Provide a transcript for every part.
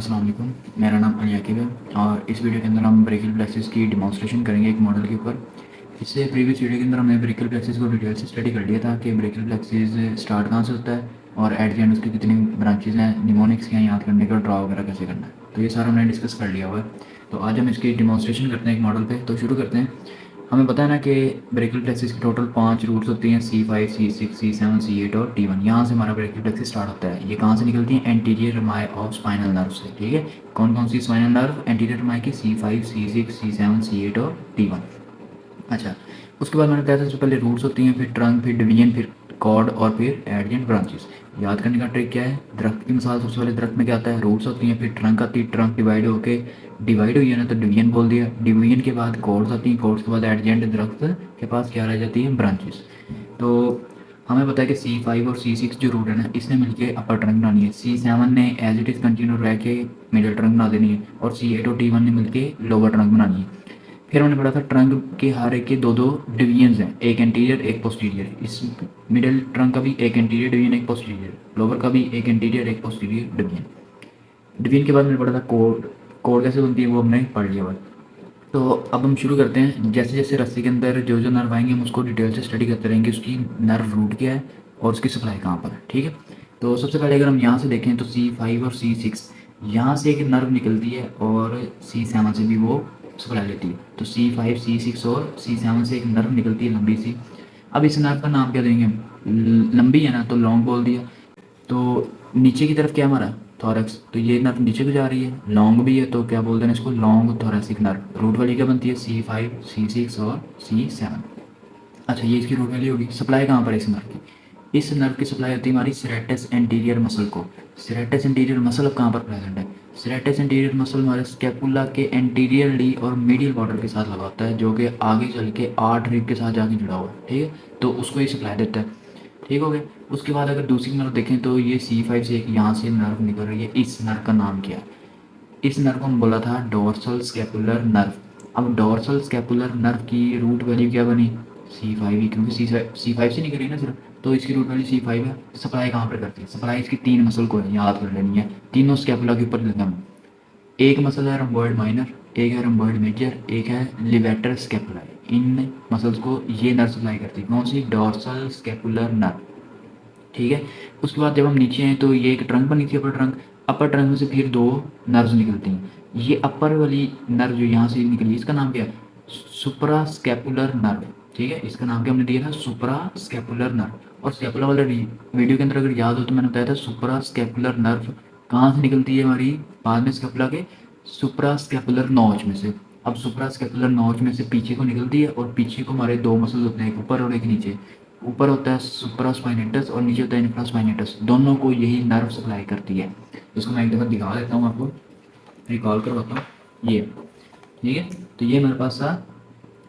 अस्सलाम वालेकुम। मेरा नाम अली आकिब है और इस वीडियो के अंदर हम ब्रेकियल प्लेक्सिस की डेमोंस्ट्रेशन करेंगे एक मॉडल के ऊपर। इससे प्रीवियस वीडियो के अंदर हमने ब्रेकियल प्लेक्सिस को डिटेल से स्टडी कर लिया था कि ब्रेकियल प्लेक्सिस स्टार्ट कहाँ से होता है और एट द एंड उसकी कितनी ब्रांचेज हैं, निमोनिक्स क्या याद करने का, ड्रा वगैरह कैसे करना है, तो ये सारा हमने डिस्कस कर लिया हुआ है। तो आज हम इसकी डेमोंस्ट्रेशन करते हैं एक मॉडल पे। तो शुरू करते हैं। हमें पता है ना कि ब्रेकियल प्लेक्सिस की टोटल 5 रूट्स होती हैं, C5, C6, C7, C8 और T1। यहाँ से हमारा ब्रेकियल प्लेक्सिस स्टार्ट होता है। ये कहाँ से निकलती हैं? Anterior Ramai of spinal nerve से। ठीक है, कौन कौन सी स्पाइनल नर्व एंटीरियर रमाई की? C5, C6, C7, C8 और T1। अच्छा, उसके बाद मैंने बताया था सबसे पहले रूट्स होती हैं, फिर ट्रंक, फिर डिवीजन, फिर कॉर्ड और फिर एडजेंट ब्रांचेस। याद करने का ट्रिक क्या है? दरख्त की मिसाल सबसे पहले दरख्त में क्या आता है? रूट्स होती हैं, फिर ट्रंक आती है, ट्रंक डिवाइड हुई है ना तो डिवीजन बोल दिया, डिवीजन के बाद कॉर्ड्स आती हैं, कॉर्ड्स के बाद एडजेंट दरख्त के पास क्या रह जाती है? ब्रांचेस। तो हमें पता है कि C5 और C6 जो रूट है ना, इसने मिलकर अपर ट्रंक बनानी है। C7 ने एज इट इज़ कंटिन्यू रह के मिडिल ट्रंक बना देनी है और C8 और T1 ने मिलकर लोअर ट्रंक बनानी है। फिर हमने पढ़ा था ट्रंक के हर एक के दो दो डिवीजन्स हैं, एक एंटीरियर एक पोस्टीरियर। इस मिडिल ट्रंक का भी एक एंटीरियर डिवीजन एक पोस्टीरियर, लोअर का भी एक एंटीरियर एक पोस्टीरियर डिवीजन। डिवीजन के बाद मैंने पढ़ा था कोड। कोड कैसे बनती है वो हमने पढ़ लिया हुआ। तो अब हम शुरू करते हैं। जैसे जैसे रस्सी के अंदर जो जो नर्व आएंगे हम उसको डिटेल से स्टडी करते रहेंगे, उसकी नर्व रूट क्या है और उसकी सप्लाई कहाँ पर है। ठीक है, तो सबसे पहले अगर हम यहाँ से देखें तो C5 और C6 यहाँ से एक नर्व निकलती है और C7 से भी वो सप्लाई लेती है। तो C5, C6 और C7 से एक नर्व निकलती है लंबी सी। अब इस नर्व का नाम क्या देंगे? लंबी है ना तो लॉन्ग बोल दिया। तो नीचे की तरफ क्या हमारा? थॉरैक्स, तो ये नर्व नीचे को जा रही है, लॉन्ग भी है तो क्या बोलते हैं इसको? Long thoracic nerve. रूट वाली क्या बनती है? C5, C6 और C7। अच्छा, ये इसकी रूट वाली होगी। सप्लाई कहाँ पर है इस नर्व की? इस नर्व की सप्लाई होती है हमारी सेरेटस एंटीरियर मसल को। सेरेटस एंटीरियर मसल अब कहाँ पर प्रेजेंट है? सेरेटस एंटीरियर मसल हमारे स्कैपुला के एंटीरियरली और मीडियल बॉर्डर के साथ लगा होता है, जो कि आगे चल के आर्ट रिब के साथ जाके जुड़ा हुआ है। ठीक है, तो उसको ये सप्लाई देता है। ठीक हो गया। उसके बाद अगर दूसरी नर्व देखें तो ये C5 से एक यहाँ से नर्व निकल रही है। इस नर्व का नाम क्या है? इस नर्व को हम बोला था डोर्सल स्कैपुलर नर्व। अब डोर्सल स्कैपुलर नर्व की रूट वैल्यू क्या बनी? C5 ही, क्योंकि C5 से निकली ना सिर्फ, तो इसकी रूट वैल्यू C5 है। सप्लाई कहाँ पर करती है? सप्लाई इसकी 3 मसल को है, याद कर लेनी है। तीनों स्कैपुला के ऊपर लेना है। एक मसल है रम्बॉइड माइनर, एक है रम्बॉइड मेजर, एक है लिवेटर स्कैपुलर। इन मसल्स को ये नर्व सप्लाई करती है। कौन सी? Dorsal scapular nerve. ठीक है, उसके बाद जब हम नीचे हैं तो ये एक ट्रंक बनी थी, अपर ट्रंक। अपर ट्रंक में से फिर 2 नर्व्स निकलती हैं। ये अपर वाली नर्व जो यहाँ से निकली इसका नाम क्या है? सुप्रा स्कैपुलर नर्व। ठीक है, इसका नाम क्या हमने दिया था? सुप्रा स्कैपुलर नर्व। और स्कैपुला वाले वीडियो के अंदर अगर याद हो तो मैंने बताया था सुप्रा स्कैपुलर नर्व कहाँ से निकलती है हमारी? बाद में स्कैपुला के सुप्रा स्कैपुलर नॉच में से। अब सुप्रा स्कैपुलर नॉच में से पीछे को निकलती है और पीछे को हमारे 2 मसल्स होते हैं, एक ऊपर और एक नीचे। ऊपर होता है सुप्रास्पाइनेटस और नीचे होता है इंफ्रास्पाइनेटस। दोनों को यही नर्व सप्लाई करती है। इसको मैं एक दफ़ा दिखा देता हूँ आपको, रिकॉल करवाता हूँ। ये ठीक है, तो ये मेरे पास था।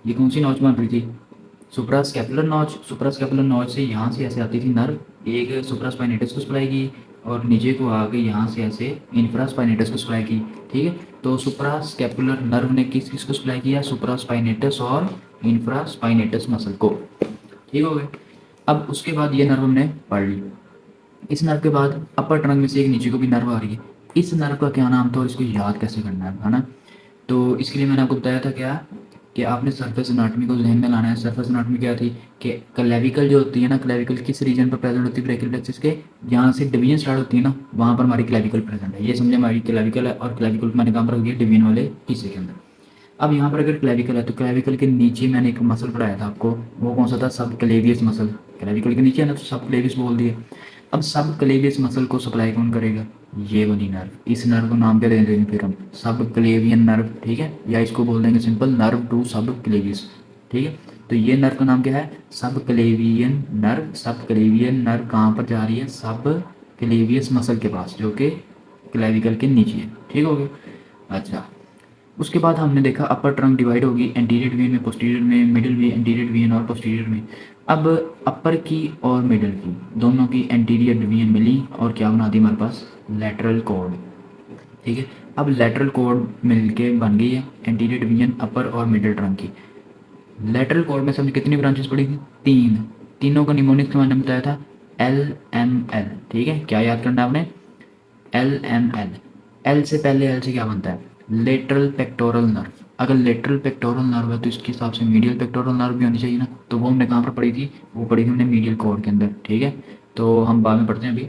ये कौन सी नॉच बन रही थी? Suprascapular notch. सुप्रास्कैपुलर नॉच से यहाँ से ऐसे आती थी नर्व, एक सुप्रास्पाइनेटस को सप्लाई की और नीचे को आके यहाँ से ऐसे इंफ्रास्पाइनेटस को सप्लाई की। ठीक है, तो सुप्रास्कैपुलर नर्व ने किस किस को सप्लाई किया? सुप्रास्पाइनेटस और इंफ्रास्पाइनेटस मसल को। ठीक हो गए। अब उसके बाद ये नर्व हमने पढ़ ली। इस नर्व के बाद अपर ट्रंक में से एक नीचे को भी नर्व आ रही है। इस नर्व का क्या नाम था और इसको याद कैसे करना है ना? तो इसके लिए मैंने आपको बताया था क्या कि आपने सरफेस एनाटॉमी को ध्यान में लाना है। सरफेस एनाटॉमी क्या थी कि क्लेविकल जो होती है ना, क्लेविकल किस रीजन पर प्रेजेंट होती है? ब्रेकियल प्लेक्सिस के जहाँ से डिवीजन स्टार्ट होती है ना, वहाँ पर हमारी क्लेविकल प्रेजेंट है। ये समझे, हमारी क्लेविकल है और क्लेविकल को मैंने कहाँ पर रख दिया? डिवीजन वाले हिस्से के अंदर। अब यहाँ पर अगर क्लेविकल है तो क्लेविकल के नीचे मैंने एक मसल पढ़ाया था आपको, वो कौन सा था? सब क्लेवियस मसल। क्लेविकल के नीचे है ना तो सब क्लेवियस बोल दिए। अब सब क्लेवियस मसल को सप्लाई कौन करेगा? ये वाली नर्व। इस नर्व को नाम क्या दे देंगे फिर हम? सब क्लेवियन नर्व। ठीक है, या इसको बोल देंगे सिंपल नर्व टू सब क्लेवियस। ठीक है, तो ये नर्व का नाम क्या है? सब क्लेवियन नर्व। सब क्लेवियन नर्व कहाँ पर जा रही है? सब क्लेवियस मसल के पास, जो कि क्लेविकल के नीचे है। ठीक हो गया। अच्छा, उसके बाद हमने देखा अपर ट्रंक डिवाइड होगी एंटीरियर डिवीजन में, पोस्टीरियर में, मिडिल में, एंटीरियर डिवीजन और पोस्टीरियर में। अब अपर की और मिडिल की दोनों की एंटीरियर डिवीजन मिली और क्या बना दी हमारे पास? Lateral cord. ठीक है, अब लेटरल कॉर्ड मिलके बन गई है एंटीरियर डिवीजन अपर और मिडिल ट्रंक की। लेटरल कॉर्ड में समझ कितनी ब्रांचेस पड़ी थी? 3। तीनों का निमोनिक्स मैंने बताया था LML। ठीक है, क्या याद करना है आपने? LML। एल से पहले एल से क्या बनता है, लेटरल पेक्टोरल नर्व। अगर लेटरल पेक्टोरल नर्व है तो इसके हिसाब से मीडियल पेक्टोरल नर्व भी होनी चाहिए ना, तो वो हमने कहाँ पर पढ़ी थी, वो पढ़ी थी हमने मीडियल कॉर्ड के अंदर, ठीक है। तो हम बाद में पढ़ते हैं अभी।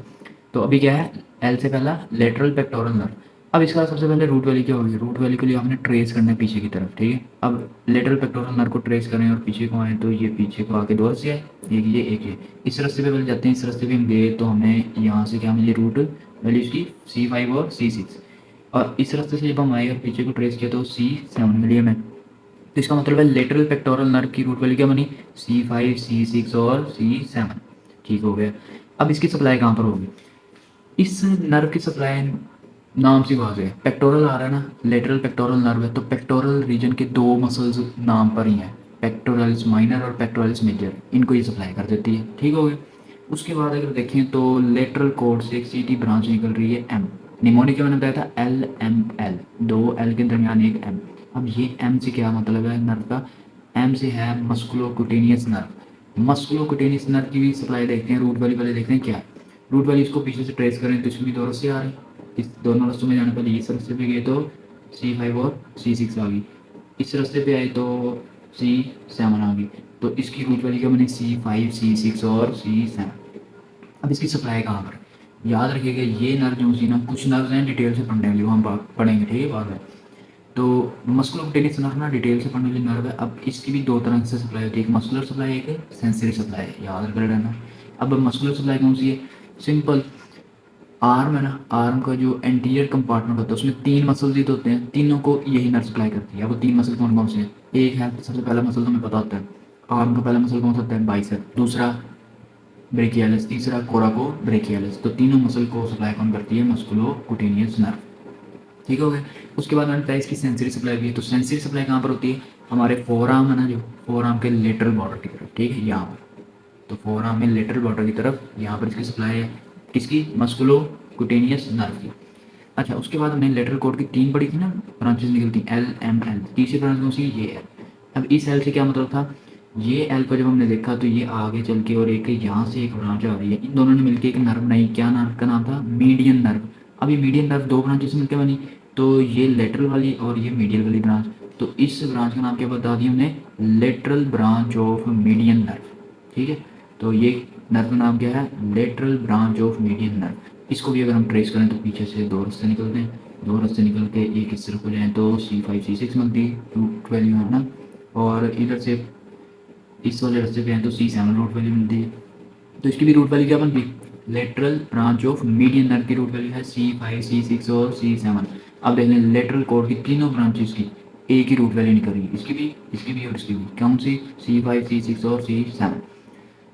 तो अभी क्या है, एल से पहला लेटरल पेक्टोरल नर्व। अब इसका सबसे पहले रूट वैली क्या होगी, रूट वैली के लिए आपने ट्रेस करना है पीछे की तरफ, ठीक है। अब लेटरल पेक्टोरल नर्व को ट्रेस करें और पीछे को आए तो ये पीछे को आके दो रस्ते है, एक ये एक ये, इस रास्ते पे पहले जाते हैं। इस रास्ते पे हम गए तो हमें यहाँ से क्या मिली, रूट वैल्यू इसकी C5 और C6। और इस रास्ते से जब हम आए और पीछे को ट्रेस किया तो C7 मिली हमें। तो इसका मतलब है लेटरल पेक्टोरल नर्व की रूट वैल्यू क्या बनी, C5 C6 और C7, ठीक हो गया। अब इसकी सप्लाई कहाँ पर होगी, इस नर्व की सप्लाई नाम से बात है, पेक्टोरल आ रहा है ना, लेटरल पेक्टोरल नर्व है, तो पेक्टोरल रीजन के दो मसल्स नाम पर ही हैं, पेक्टोरल्स माइनर और पेक्टोरल्स मेजर, इनको ये सप्लाई कर देती है, ठीक हो गया। उसके बाद अगर देखें तो लेटरल कोड से एक सीधी ब्रांच निकल रही है एम, निमोनिक मैंने बताया था LML, दो एल के दरमियान एक एम। अब ये एम से क्या मतलब है नर्व का, एम से है मस्कुलोकुटेनियस नर्व। मस्कुलोकुटेनियस नर्व की भी सप्लाई देखते हैं, रूट वाली पहले देखते हैं क्या है। रूट वाली इसको पीछे से ट्रेस करें तो इसमें भी दो रस्ते आ रहे हैं, इस दोनों रस्तों में जाने पहले इस रास्ते पे गए तो C5 और C6 आ गई, इस रास्ते पे आए तो C7 आ गई। तो इसकी रूट वैल्यू क्या बनी, C5 C6 और C7। अब इसकी सप्लाई कहाँ पर, याद रखिएगा ये नर्व जो सी ना, कुछ नर्व हैं डिटेल से पढ़ने वाली, वो हम पढ़ेंगे, ठीक है बाद में। तो मस्कुलोकुटेनियस नर्व ना डिटेल से पढ़ने वाली नर्व है। अब इसकी भी दो तरह से सप्लाई होती है, एक मस्कुलर सप्लाई एक सेंसरी सप्लाई, याद कर रहना। अब मस्कुलर सप्लाई कौन सी है, सिंपल, आर्म है ना, आर्म का जो एंटीरियर कंपार्टमेंट होता है उसमें तीन मसल्स ही तो होते हैं, तीनों को यही नर्व सप्लाई करती है। अब वो तीन मसल कौन कौन से हैं, एक है सबसे पहला मसल तुम्हें पता होता है, आर्म का पहला मसल कौन सा होता है, बाइसेप, दूसरा ब्रेकियालिस, तीसरा कोराको ब्रेकियालिस। तो तीनों मसल को सप्लाई कौन करती है, मस्कुलोकुटेनियस नर्व, ठीक हो गया। उसके बाद मैंने बताया इसकी सेंसरी सप्लाई भी है। तो सेंसरी सप्लाई कहाँ पर होती है, हमारे फोर आर्म है ना, जो फोर आर्म के लेटरल बॉर्डर की तरफ, ठीक है, यहाँ पर। तो फोर आर्म में लेटरल बॉर्डर की तरफ यहाँ पर इसकी सप्लाई है, किसकी, मस्कुलोकुटेनियस नर्व की। अच्छा, उसके बाद हमने लेटरल कोड की तीन बड़ी थी ना ब्रांचेस निकलती, LML, तीसरी ब्रांच कौन सी, ये एल। अब इस एल से क्या मतलब था, ये एल को जब हमने देखा तो ये आगे चल के और एक यहाँ से एक ब्रांच आ रही है, इन दोनों ने मिलकर एक नर्व बनाई, क्या नर्व का नाम था, मीडियन नर्व। अब ये मीडियन नर्व दो ब्रांचेस मिलकर बनी, तो ये लेटरल वाली और ये मीडियल वाली ब्रांच। तो इस ब्रांच का नाम क्या बता दिया हमने, lateral branch of median nerve, ठीक है। तो ये नर्व का नाम क्या है, lateral branch of median nerve. इसको भी अगर हम ट्रेस करें तो पीछे से दो रास्ते निकलते हैं, दो रास्ते निकल के एक इस तरफ हो जाए तो C5 C6 मिलती है रूट वैल्यू है ना, और इधर से इस वाले रास्ते पे हैं तो C7 रूट वैल्यू मिलती है। तो इसकी भी रूट वैल्यू क्या बनती है, lateral branch of median nerve की रूट वैल्यू है C5 C6 और C7। अब देख लें लेटरल कोड की तीनों ब्रांचेस की एक ही रूट वैल्यू निकल रही है, इसकी भी और इसकी भी, कौन सी, C5 C6 और C7।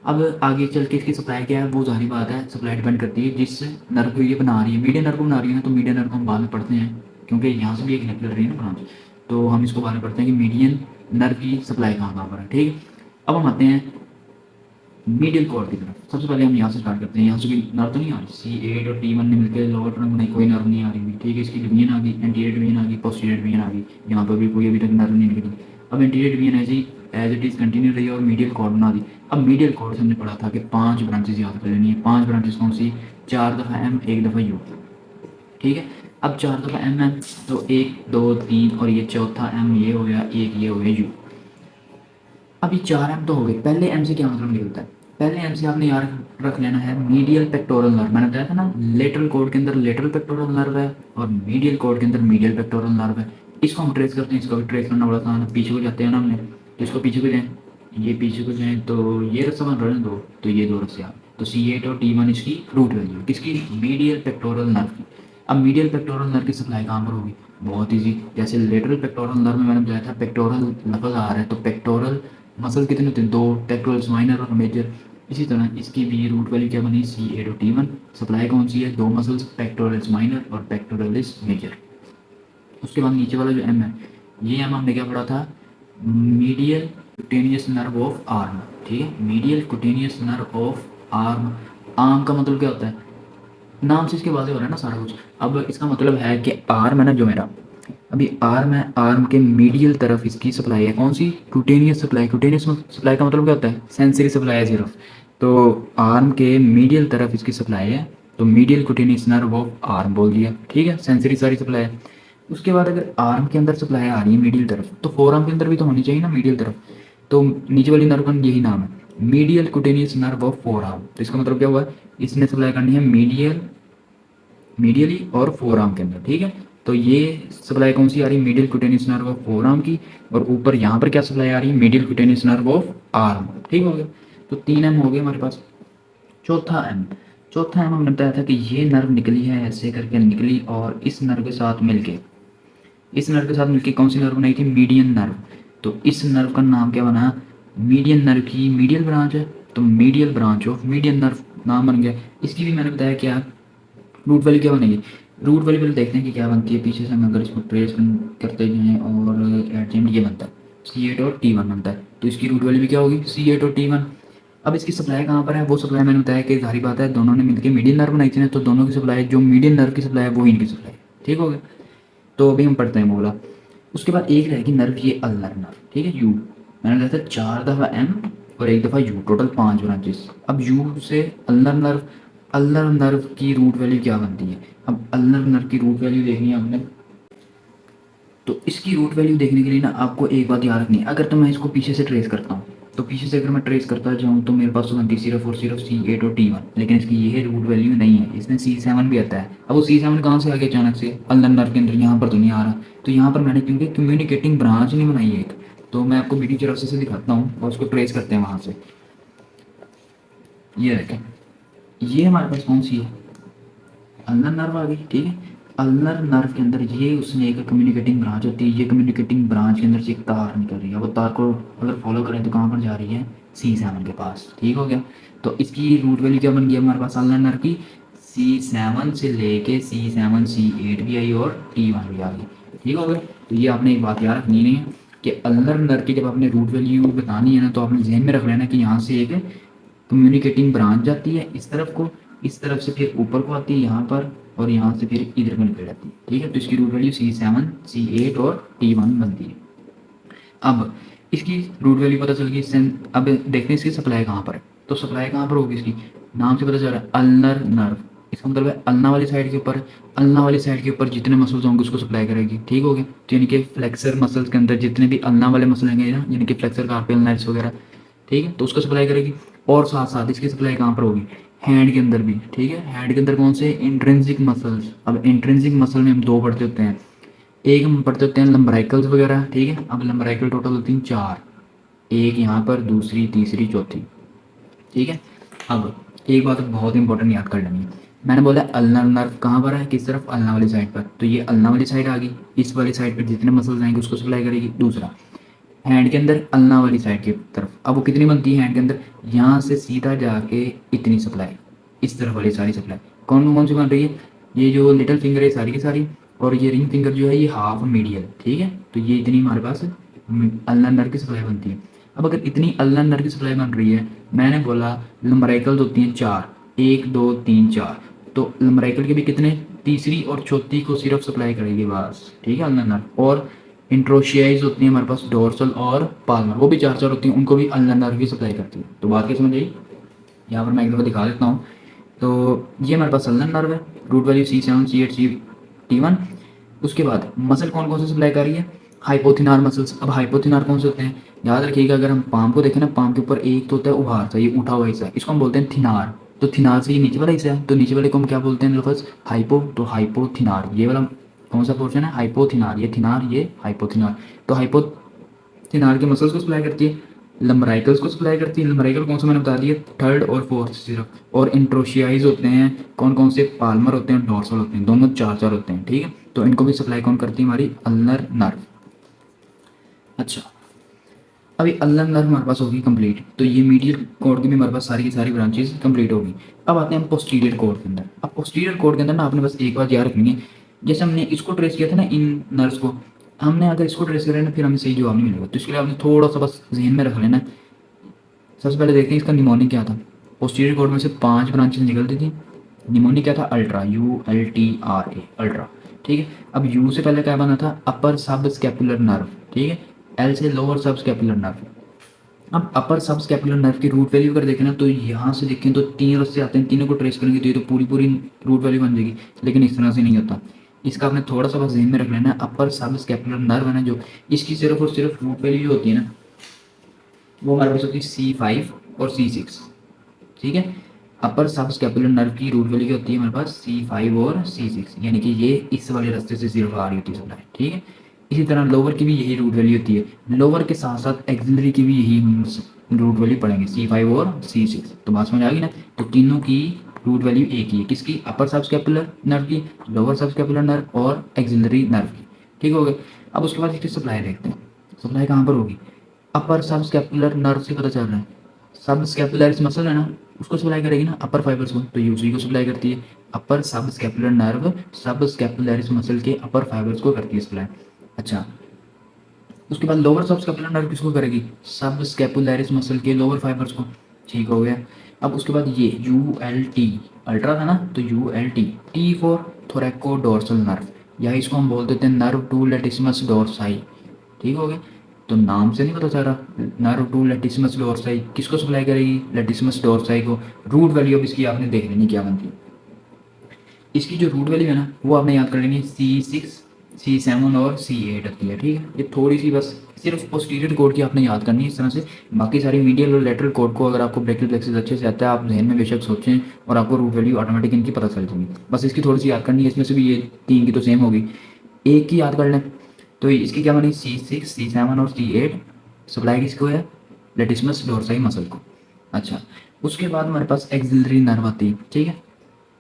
अब आगे चल के इसकी सप्लाई क्या है, वो जाहिर बात है सप्लाई डिपेंड करती है जिस नर्व को ये बना रही है, मीडियन नर्व को बना रही है ना, तो मीडियन नर्व को हम बाद में पढ़ते हैं क्योंकि यहाँ से भी एक निकल रही है ना ब्रांच, तो हम इसको बाद में पढ़ते हैं कि मीडियन नर्व की सप्लाई कहाँ कहाँ पर है, ठीक है। अब हम आते हैं मीडियल कॉर्ड की तरफ। सबसे पहले हम यहाँ से स्टार्ट करते हैं, यहाँ से भी नर्व तो नहीं आ रही, C8 और T1 ने मिलकर लोअर ट्रंक बनाई, कोई नर्व नहीं आ रही, ठीक है। इसकी डिवीजन आ गई, एंटीरियर डिवीजन आ गई, पोस्टीरियर डिवीजन आ गई, यहाँ पर भी कोई अभी तक नर्व नहीं निकली। अब एंटीरियर डिवीजन ऐसी एज इट इज़ कंटिन्यू रही और मीडियल कॉर्ड बना दी। अब मीडियल कॉर्ड से हमने पढ़ा था कि 5 ब्रांचेस याद कर लेनी है, 5 ब्रांचेस कौन सी, 4 दफ़ा M 1 दफ़ा U, ठीक है। अब 4 दफ़ा M है तो 1 2 3 और ये चौथा M ये हो गया, एक ये हो गया U। अब ये 4 M तो हो गए। पहले M से क्या मतलब निकलता है, पहले M से आपने यार रख लेना है मीडियल पेक्टोरल नर्व। मैंने बताया था ना लेटरल कोड के अंदर लेटरल पेक्टोरल नर्व है और मीडियल कोड के अंदर मीडियल पेक्टोरल नर्व है। इसको हम ट्रेस करते हैं, इसको भी ट्रेस करना बड़ा आसान है। पीछे को जाते हैं ना हमने, तो इसको पीछे को जाएँ, ये पीछे को जाएँ तो ये रास्ता बन रहा है दो, तो ये दो रास्ते आ, तो C8 और T1 इसकी रूट वैल्यू किसकी, मीडियल पेक्टोरल नर्व की। अब मीडियल पेक्टोरल नर्व की सप्लाई कहाँ पर होगी, बहुत ईजी, जैसे लेटरल पेक्टोरल नर्व में मैंने बताया था पेक्टोरल लफज आ रहा है तो पेक्टोरल मसल कितने होते हैं, दो, पेक्टोरल्स माइनर और मेजर। इसी तरह इसकी भी रूट वैल्यू क्या बनी, C8 और T1। सप्लाई कौन सी है, दो मसल्स, पेक्टोरल्स माइनर और पेक्टोरल्स मेजर। उसके बाद नीचे वाला जो M है, ये M हमने क्या पढ़ा था, medial cutaneous nerve of arm, ठीक है, medial cutaneous nerve of arm. Arm का मतलब क्या होता है, नाम से इसके वाजे हो रहा है ना सारा कुछ। अब इसका मतलब है कि आर्म है ना जो मेरा, अभी आर्म है, आर्म के मीडियल तरफ इसकी सप्लाई है कौन सी, कुटेनियस सप्लाई। कुटेनियस सप्लाई का मतलब क्या होता है, सेंसरी सप्लाई है सिर्फ। तो आर्म के मीडियल तरफ इसकी सप्लाई है तो medial cutaneous nerve of arm बोल दिया, ठीक है, सेंसरी सारी सप्लाई है। उसके बाद अगर आर्म के अंदर सप्लाई आ रही है मीडियल तरफ, तो फोर आर्म के अंदर भी तो होनी चाहिए ना मीडियल तरफ, तो नीचे वाली नर्व का यही नाम है, medial cutaneous nerve of four arm. तो इसका मतलब क्या हुआ, इसने सप्लाई करनी है मीडियली और फोर आर्म के अंदर, ठीक है। तो ये सप्लाई कौन सी आ रही है, medial cutaneous nerve of four arm की, और ऊपर यहाँ पर क्या सप्लाई आ रही है, medial cutaneous nerve of arm, ठीक हो गया। तो 3 एम हो गए हमारे पास। चौथा एम हमने बताया था कि ये नर्व निकली है, ऐसे करके निकली, और इस नर्व के साथ मिलके कौन सी नर्व बनाई थी, मीडियन नर्व। तो इस नर्व का नाम क्या बना, मीडियन नर्व की मीडियल ब्रांच है, तो medial branch of median nerve नाम बन गया। इसकी भी मैंने बताया क्या रूट वैल्यू क्या बनेगी, रूट वैल्यू पहले देखते हैं कि क्या बनती है, पीछे से हम अगर इसको ट्रेस करते जाएँ और एडजेंट ये बनता है C8 और T1 बनता है, तो इसकी रूट वैल्यू भी क्या होगी, C8 और T1। अब इसकी सप्लाई कहाँ पर है, वो सप्लाई मैंने बताया कि सारी बात है, दोनों ने मिलकर मीडियन नर्व बनाई थी ना, तो दोनों की सप्लाई, जो मीडियन नर्व की सप्लाई है वो इनकी सप्लाई, ठीक हो गया। तो अभी हम पढ़ते हैं बोला। उसके बाद एक रहेगी नर्व, ये अल्नर नर्व, ठीक है, यू। मैंने लिया था 4 दफ़ा एम और 1 दफ़ा यू, टोटल 5 ब्रांचेस। अब यू से अल्नर नर्व की रूट वैल्यू क्या बनती है। अब अल्नर नर्व की रूट वैल्यू देखनी है आपने, तो इसकी रूट वैल्यू देखने के लिए ना आपको एक बात याद रखनी है। अगर तो मैं इसको पीछे से ट्रेस करता हूँ, तो पीछे से अगर मैं ट्रेस करता जाऊँ तो मेरे पास तो बनती सिर्फ और सिर्फ C8 और T1, लेकिन इसकी ये रूट वैल्यू नहीं है, इसमें C7 भी आता है। अब वो C7 कहाँ से आ गया अचानक से, अल्नर नर्व के अंदर, यहाँ पर तो नहीं आ रहा। तो यहाँ पर मैंने क्योंकि कम्युनिकेटिंग ब्रांच नहीं बनाई है एक, तो मैं आपको वीडियो चौरासी से दिखाता हूँ और उसको ट्रेस करते हैं वहाँ से। ये देखें, ये हमारे पास कौन सी है, अल्नर नर्व आ गई, ठीक है। अल्नर नर्व के अंदर ये उसने एक कम्युनिकेटिंग ब्रांच होती है, ये कम्युनिकेटिंग ब्रांच के अंदर से एक तार निकल रही है। वो तार को अगर फॉलो करें तो कहाँ पर जा रही है, C7 के पास, ठीक हो गया। तो इसकी रूट वैल्यू क्या बन गई हमारे पास अल्नर नर्व की, C7 से लेके C7 C8 भी आई और T1 भी आ गई, ठीक हो गया। तो ये आपने एक बात याद रखनी नहीं है कि अल्नर नर्व की जब आपने रूट वैल्यू बतानी है ना, तो आपने जहन में रख लेना कि यहाँ से एक कम्युनिकेटिंग ब्रांच जाती है इस तरफ को, इस तरफ से फिर ऊपर को आती है यहाँ पर, और यहाँ से फिर इधर को निकल जाती है, ठीक है। तो इसकी रूट वैल्यू C7 C8 और T1 बनती है। अब इसकी रूट वैल्यू पता चल गई। अब देखते हैं इसकी सप्लाई कहाँ पर है, तो सप्लाई कहाँ पर होगी इसकी, नाम से पता चल रहा है अल्नर नर्व, इसका मतलब है अल्ना वाली साइड के ऊपर, अल्ना वाली साइड के ऊपर जितने मसल्स होंगे उसको सप्लाई करेगी, ठीक हो गया। तो यानी कि फ्लेक्सर मसल्स के अंदर जितने भी अल्ना वाले मसल होंगे ना, यानी कि फ्लेक्सर कार्पियल नर्व्स वगैरह, ठीक है, तो उसको सप्लाई करेगी। और साथ साथ इसकी सप्लाई कहाँ पर होगी, हैंड के अंदर भी, ठीक है। हैंड के अंदर कौन से, इंट्रिंसिक मसल्स। अब इंट्रिंसिक मसल में हम 2 पढ़ते होते हैं, एक हम पढ़ते होते हैं लंबराइकल्स वगैरह, ठीक है। अब लंबराइकल टोटल होती हैं 4, एक यहाँ पर, दूसरी, तीसरी, चौथी, ठीक है। अब एक बात बहुत इंपॉर्टेंट याद कर लेनी है, मैंने बोला अल्नर नर्व कहाँ पर है, किस तरफ, अल्ना वाली साइड पर, तो ये अल्ना वाली साइड आ गई, इस वाली साइड पर जितने मसल्स आएंगे उसको सप्लाई करेगी। दूसरा, हैंड के अंदर अल्ना वाली साइड की तरफ, अब वो कितनी बनती है हैंड के अंदर, यहाँ से सीधा जाके इतनी सप्लाई, इस तरफ वाली सारी सप्लाई कौन कौन सी बन रही है, ये जो लिटिल फिंगर है सारी की सारी, और ये रिंग फिंगर जो है ये हाफ मीडियल, ठीक है। तो ये इतनी हमारे पास अल्नर नर्व की सप्लाई बनती है। अब अगर इतनी अल्नर नर्व की सप्लाई बन रही है, मैंने बोला लंबराइकल्स होती हैं 4, 1 2 3 4, तो लंबराइकल के भी कितने, तीसरी और चौथी को सिर्फ सप्लाई करेगी बस, ठीक है, अल्नर नर्व। और इंट्रोशियाइज होती है हमारे पास डोर्सल और पाल्मर, वो भी 4 होती हैं, उनको भी अल्नर नर्व की सप्लाई करती है। तो बात क्या समझ आई, यहाँ पर मैं एक दफ़ा दिखा देता हूँ। तो ये हमारे पास अल्नर नर्व है, root value C7 C8 T1। उसके बाद मसल कौन कौन से सप्लाई कर रही है, हाइपोथिनार मसल्स। अब हाइपोथिनार कौन से होते हैं, याद रखिएगा, अगर हम पाम को देखें ना, पाम के ऊपर एक तो होता है उभार सा, ये उठा हुआ हिस्सा, इसको हम बोलते हैं थिनार। तो थिनार से ये नीचे वाला हिस्सा है, तो नीचे वाले को हम क्या बोलते हैं लफ्ज़, हाइपो। तो हाइपोथिनार ये वाला कौन सा पोर्शन है, हाइपोथिनार, ये थिनार, ये हाइपोथिनार। तो हाइपोथिनार के मसल्स को सप्लाई करती है, लंबराइकल्स को सप्लाई करती है। लंबराइकल कौन सा मैंने बता दिया, 3rd और 4th सिर्फ। और इंट्रोशियाइज होते हैं कौन कौन से, पाल्मर होते हैं, डोर्सल होते हैं, दोनों 4 होते हैं, ठीक है। तो इनको भी सप्लाई कौन करती है, हमारी अल्नर नर्व। अच्छा, अभी अल्नर नर्व हमारे पास होगी कंप्लीट, तो ये मीडियल कॉर्ड की भी हमारे पास सारी की सारी ब्रांचेस कंप्लीट होगी। अब आते हैं हम पोस्टीरियर कॉर्ड के अंदर। अब पोस्टीरियर कॉर्ड के अंदर ना आपने बस एक बात याद रखनी है, जैसे हमने इसको ट्रेस किया था ना, इन नर्व्स को, हमने अगर इसको ट्रेस करें ना फिर हमें सही जवाब नहीं मिलेगा। तो इसके लिए आपने थोड़ा सा बस जहन में रख लेना है। सबसे पहले देखते हैं इसका निमोनिक क्या था। पोस्टीरियर कॉर्ड में से 5 ब्रांचेस निकलती थी। निमोनिक क्या था, अल्ट्रा, ULTRA, अल्ट्रा, ठीक है। अब यू से पहले क्या बना था, अपर सब स्कैपुलर नर्व, ठीक है। एल से लोअर सब स्कैपुलर नर्व, अब अपर सब स्कैपुलर नर्व की रूट वैल्यू अगर देखें ना, तो यहाँ से देखें तो 3 रास्ते आते हैं, तीनों को ट्रेस करेंगे तो ये तो पूरी पूरी रूट वैल्यू बन जाएगी, लेकिन इस तरह से नहीं होता। इसका आपने थोड़ा सा बस ध्यान में रख लेना है। अपर सब स्कैपुलर नर्व है ना जो, इसकी सिर्फ और सिर्फ रूट वैल्यू जो होती है ना, वो हमारे पास होती है C5 और C6। ठीक है, अपर सब स्कैपुलर नर्व की रूट वैल्यू होती है हमारे पास C5 और C6, यानी कि ये इस वाले रास्ते से सिर्फ आ रही होती है सप्लाई। ठीक है, इसी तरह लोअर की भी यही रूट वैल्यू होती है, लोअर के साथ साथ एक्सिलरी की भी यही रूट वैल्यू पड़ेंगे C5 और C6। तो बात समझ आ गई ना। तो तीनों की रूट वैल्यू एक ही है, किसकी, अपर सब स्कैपुलर नर्व की, लोअर सब स्कैपुलर नर्व और एक्सिलरी नर्व की। ठीक हो गया। अब उसके बाद इसकी सप्लाई देखते हैं, सप्लाई कहाँ पर होगी। अपर सब स्कैपुलर नर्व से पता चल रहा है, सब स्कैपुलरिस मसल है ना, उसको सप्लाई करेगी ना अपर फाइबर्स को, तो ये उसी को सप्लाई करती है। अपर सब स्कैपुलर नर्व सब स्कैपुलरिस मसल के अपर फाइबर्स को करती है सप्लाई। अच्छा, उसके बाद लोअर सब स्कैपुलर नर्व किसको करेगी, सब स्कैपुलरिस मसल के लोअर फाइबर्स को। ठीक हो गया। अब उसके बाद ये ULT, अल्ट्रा था ना, तो ULT, T for थोरैको dorsal nerve, या इसको हम बोल देते हैं नर्व टू लेटिसिमस डोर्साई। ठीक हो गया। तो नाम से नहीं पता चल रहा, नर्व टू लेटिसिमस डोर्साई किसको सप्लाई करेगी, लेटिसिमस डोर्साई को। रूट वैल्यू अब इसकी आपने देख लेनी क्या बनती है। इसकी जो रूट वैल्यू है ना, वो आपने याद कर लेनी, C6, C7 और C8 होती है। ठीक है, ये थोड़ी सी बस सिर्फ पोस्टीरियर कोड की आपने याद करनी है इस तरह से। बाकी सारी मीडियल और लेटरल कोड को अगर आपको ब्रेकियल प्लेक्सिस अच्छे से आता है, आप जहन में बेशक सोचें और आपको रूट वैल्यू ऑटोमेटिक इनकी पता चल जाएगी। बस इसकी थोड़ी सी याद करनी है, इसमें से भी ये तीन की तो सेम होगी, एक की याद कर लें। तो इसकी क्या बनी, C6, C7 और C8 सप्लाई किसको है, लेटिसिमस डोर्साई मसल को। अच्छा, उसके बाद हमारे पास एक्सिलरी नर्व आती है। ठीक है,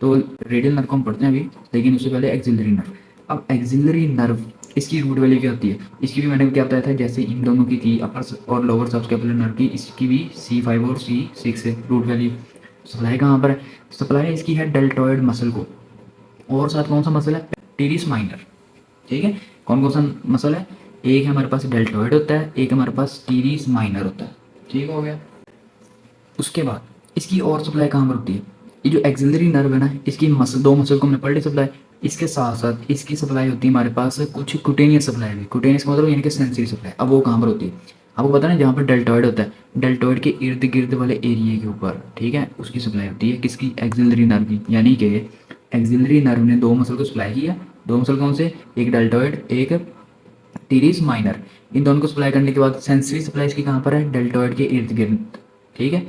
तो रेडियल नर्व को हम पढ़ते हैं अभी, लेकिन उससे पहले एक्सिलरी नर्व। अब एक्सिलरी नर्व, इसकी रूट वैल्यू क्या होती है, इसकी भी मैंने क्या बताया था, जैसे इन दोनों की थी अपर और लोअर सबस्कैपुलर नर्व की, इसकी भी C5 और C6 है रूट वैल्यू। सप्लाई कहाँ पर है, सप्लाई इसकी है डेल्टॉइड मसल को, और साथ कौन सा मसल है, टीरिस माइनर। ठीक है, कौन कौन सा मसल है, एक है हमारे पास डेल्टॉइड होता है, एक हमारे पास टीरिस माइनर होता है। ठीक हो गया। उसके बाद इसकी और सप्लाई कहाँ पर होती है, ये जो एक्सिलरी नर्व है ना, इसकी मसल, दो मसल को हमने पढ़ ली सप्लाई, इसके साथ साथ इसकी सप्लाई होती है हमारे पास कुछ कुटेनियस सप्लाई भी, कुटेनियस का मतलब यानी कि सेंसरी सप्लाई। अब वो कहाँ पर होती है, आपको पता है ना, जहाँ पर डेल्टॉइड होता है, डेल्टॉइड के इर्द गिर्द वाले एरिया के ऊपर, ठीक है, उसकी सप्लाई होती है किसकी, एक्सिलरी नर्व की। यानी कि एक्सिलरी नर्व ने दो मसल को सप्लाई किया, दो मसल कौन से, एक डेल्टॉइड एक टीरिस माइनर, इन दोनों को सप्लाई करने के बाद सेंसरी सप्लाई इसकी कहाँ पर है, डेल्टॉइड के इर्द गिर्द। ठीक है,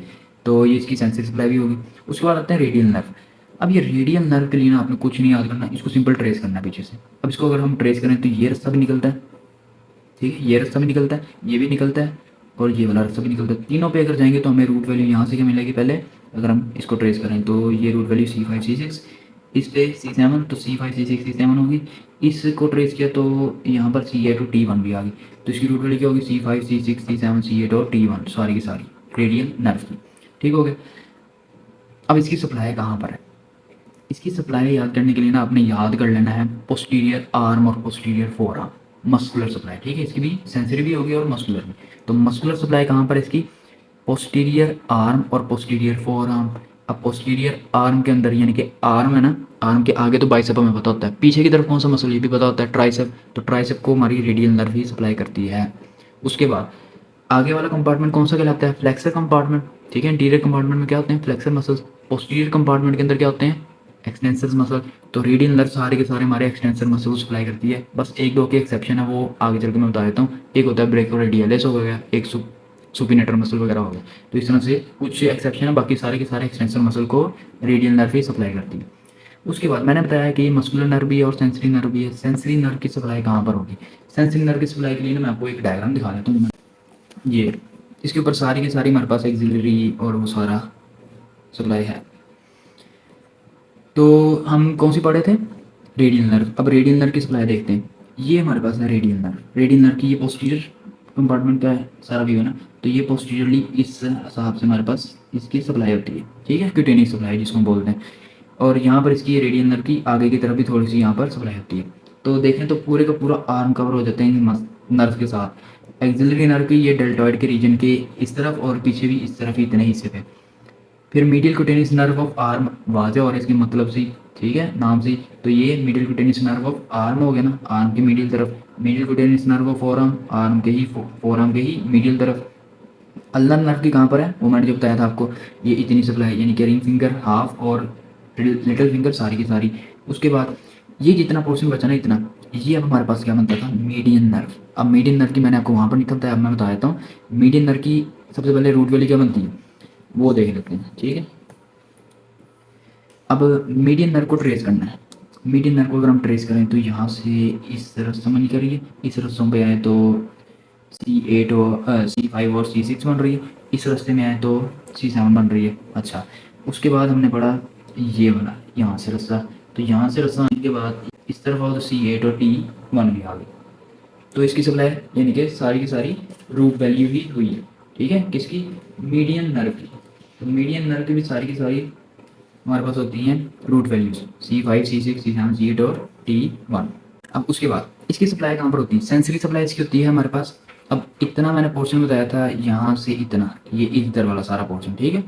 तो ये इसकी सेंसरी सप्लाई भी होगी। उसके बाद आते हैं रेडियल नर्व। अब ये रेडियल नर्व के लिए ना आपने कुछ नहीं याद करना, इसको सिंपल ट्रेस करना है पीछे से। अब इसको अगर हम ट्रेस करें तो ये रास्ता भी निकलता है, ठीक है, ये रास्ता भी निकलता है, ये भी निकलता है, और ये वाला रास्ता भी निकलता है। तीनों पे अगर जाएंगे तो हमें रूट वैल्यू यहाँ से क्या मिलेगी, पहले अगर हम इसको ट्रेस करें तो ये रूट वैल्यू C5 C6, इस पे C7, तो C5 C6 C7 होगी। इसको ट्रेस किया तो यहाँ पर C8 और T1 भी आ गई, तो इसकी रूट वैल्यू क्या होगी, C5 C6 C7 C8 और T1, सारी की सारी रेडियल नर्व की। ठीक हो गया। अब इसकी सप्लाई कहाँ पर है, इसकी सप्लाई याद करने के लिए ना आपने याद कर लेना है पोस्टीरियर आर्म और posterior four arm, muscular supply. ठीक है, इसकी भी सेंसरी भी होगी और मस्कुलर भी। तो मस्कुलर सप्लाई कहाँ पर है इसकी, पोस्टीरियर आर्म और पोस्टीरियर फोर आर्म। अब पोस्टीरियर आर्म के अंदर यानी कि आर्म है ना, आर्म के आगे तो बाइसेप हमें पता होता है, पीछे की तरफ कौन सा मसल ये भी पता होता है, ट्राइसेप। तो ट्राइसेप को हमारी रेडियल नर्व ही सप्लाई करती है। उसके बाद आगे वाला कंपार्टमेंट कौन सा कहलाता है, फ्लेक्सर कंपार्टमेंट। ठीक है, इंटीरियर कंपार्टमेंट में क्या होते हैं, फ्लेक्सर मसल्स। पोस्टीरियर कंपार्टमेंट के अंदर क्या होते हैं, एक्सटेंसर मसल। तो रेडियल नर्व सारे के सारे हमारे एक्सटेंसर मसल को सप्लाई करती है। बस एक दो के एक्सेप्शन है, वो आगे चल के मैं बता देता हूँ। एक होता है ब्रेकियोरेडियलिस हो गया, एक सुपिनेटर मसल वगैरह हो गया। तो इस तरह से कुछ एक्सेप्शन है, बाकी सारे के सारे एक्सटेंसर मसल को रेडियल नर्व ही सप्लाई करती है। उसके बाद मैंने बताया कि मस्कुलर नर्व भी है और सेंसरी नर्व भी है। सेंसरी नर्व की सप्लाई कहाँ पर होगी, सेंसरी नर्व की सप्लाई के लिए ना मैं आपको एक डायग्राम दिखा देता हूँ। ये इसके ऊपर सारी की सारी हमारे पास एक्सिलरी और वो सारा सप्लाई है। तो हम कौन सी पढ़े थे, रेडियल नर्व। अब रेडियल नर्व की सप्लाई देखते हैं। ये हमारे पास है रेडियल नर्व, रेडियल नर्व की ये पोस्टीरियर कंपार्टमेंट का है सारा व्यू है ना, तो ये पोस्टीरियरली इस हिसाब से हमारे पास इसकी सप्लाई होती है। ठीक है, क्यूटेनियस सप्लाई जिसको हम बोलते हैं। और यहाँ पर इसकी रेडियल नर्व की आगे की तरफ भी थोड़ी सी यहाँ पर सप्लाई होती है। तो देखें तो पूरे का पूरा आर्म कवर हो जाते हैं नर्व के साथ। एक्सिलरी नर्व की ये डेल्टॉइड के रीजन के इस तरफ और पीछे भी इस तरफ ही इतने हिस्से पे। फिर medial cutaneous nerve of arm वाजे और इसकी मतलब सी, ठीक है, नाम से। तो ये medial cutaneous nerve of arm हो गया ना, आर्म की मीडियल तरफ। Medial cutaneous nerve of four arm, arm के ही फोर आर्म के ही मीडियल तरफ। अल्नर नर्व की कहाँ पर है वो मैंने जो बताया था आपको, ये इतनी सप्लाई यानी कि रिंग फिंगर हाफ और लिटिल फिंगर सारी की सारी। उसके बाद ये जितना पोर्शन बचा ना इतना, ये अब हमारे पास क्या बनता था, मीडियन नर्व। अब मीडियन नर्व की मैंने आपको वहाँ पर नहीं बताया, अब मैं बता देता हूँ। मीडियन नर्व की सबसे पहले रूट वैली क्या बनती है वो देख लेते हैं, ठीक है। अब मीडियन नर्व को ट्रेस करना है। मीडियन नर्व को अगर हम ट्रेस करें तो यहाँ से इस रस्ते में निकल रही है, इस रस्तों पे आए तो C8 और C5 और C6 बन रही है, इस रास्ते में आए तो C7 बन रही है। अच्छा, उसके बाद हमने पढ़ा ये वाला यहाँ से रास्ता, तो यहाँ से रास्ता आने के बाद इस तरफ आओ तो C8 और T1 भी आ गई। तो इसकी सप्लाई यानी कि सारी की सारी रूट वैल्यू ही हुई है, ठीक है, किसकी, मीडियन नर्व की। तो मीडियन नर्व की भी सारी की सारी हमारे पास होती हैं root values C5 C6 C7 C8 और T1। अब उसके बाद इसकी सप्लाई कहाँ पर होती है, सेंसरी सप्लाई इसकी होती है हमारे पास। अब इतना मैंने पोर्शन बताया था यहाँ से इतना, ये इधर वाला सारा पोर्शन, ठीक है।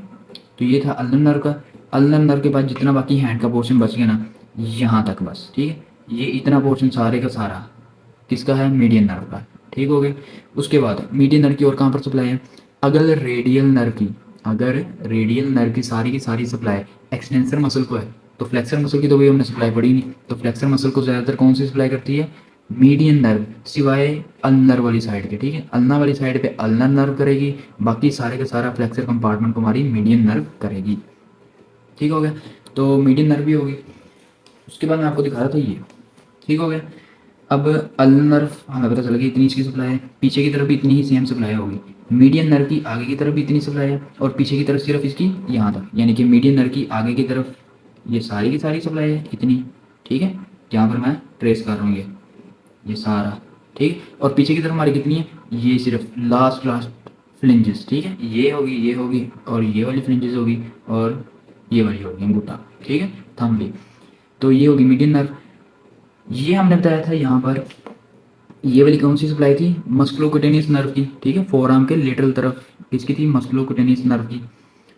तो ये था अल्नर नर्व का। अल्नर नर्व के बाद जितना बाकी हैंड का पोर्शन बच गया ना यहाँ तक बस, ठीक है। ये इतना पोर्शन सारे का सारा किसका है, मीडियन नर्व का, ठीक हो गया। उसके बाद मीडियन नर्व की और कहाँ पर सप्लाई है, अगर रेडियल नर्व की, अगर रेडियल नर्व की सारी सप्लाई एक्सटेंसर मसल को है तो फ्लेक्सर मसल की तो भाई हमने सप्लाई पड़ी नहीं, तो फ्लेक्सर मसल को ज़्यादातर कौन सी सप्लाई करती है, मीडियन नर्व, सिवाय अल्नर वाली साइड के, ठीक है। अल्नर वाली साइड पे अल्नर नर्व करेगी, बाकी सारे का सारा फ्लेक्सर कंपार्टमेंट को हमारी मीडियन नर्व करेगी, ठीक हो गया। तो मीडियन नर्व भी होगी। उसके बाद मैं आपको दिखा रहा था ये, ठीक हो गया। अब अल्नर नर्व हमें पता चल गया इतनी इसकी सप्लाई है, पीछे की तरफ भी इतनी ही सेम सप्लाई होगी। मीडियन नर्व की आगे की तरफ भी इतनी सप्लाई है और पीछे की तरफ सिर्फ इसकी यहाँ तक, यानी कि मीडियन नर्व की आगे की तरफ ये सारी की सारी सप्लाई है इतनी, ठीक है, जहाँ पर मैं ट्रेस कर रहा हूँ ये सारा, ठीक। और पीछे की तरफ हमारी कितनी है, ये सिर्फ लास्ट फ्लिंजेस, ठीक है, ये होगी और ये वाली फ्लिंजेस होगी और ये वाली होगी अंगूठा, ठीक है, थंब भी। तो ये होगी मीडियन नर्व। ये हमने बताया था यहाँ पर, ये वाली कौन सी सप्लाई थी, मस्कुलोक्यूटेनियस नर्व की, ठीक है, फोर आर्म के लेटरल तरफ किसकी थी, मस्कुलोक्यूटेनियस नर्व की।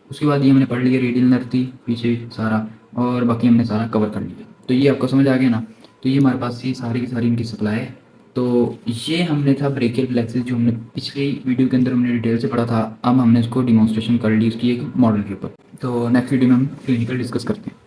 उसके बाद ये हमने पढ़ लिया रेडियल नर्व थी पीछे सारा, और बाकी हमने सारा कवर कर लिया। तो ये आपको समझ आ गया ना। तो ये हमारे पास ये सारी की सारी इनकी सप्लाई है। तो ये हमने था ब्रेकियल प्लेक्सिस, जो हमने पिछली वीडियो के अंदर हमने डिटेल से पढ़ा था। अब हमने इसको डिमॉन्स्ट्रेशन कर ली उसकी एक मॉडल के ऊपर। तो नेक्स्ट वीडियो में हम क्लिनिकल डिस्कस करते हैं।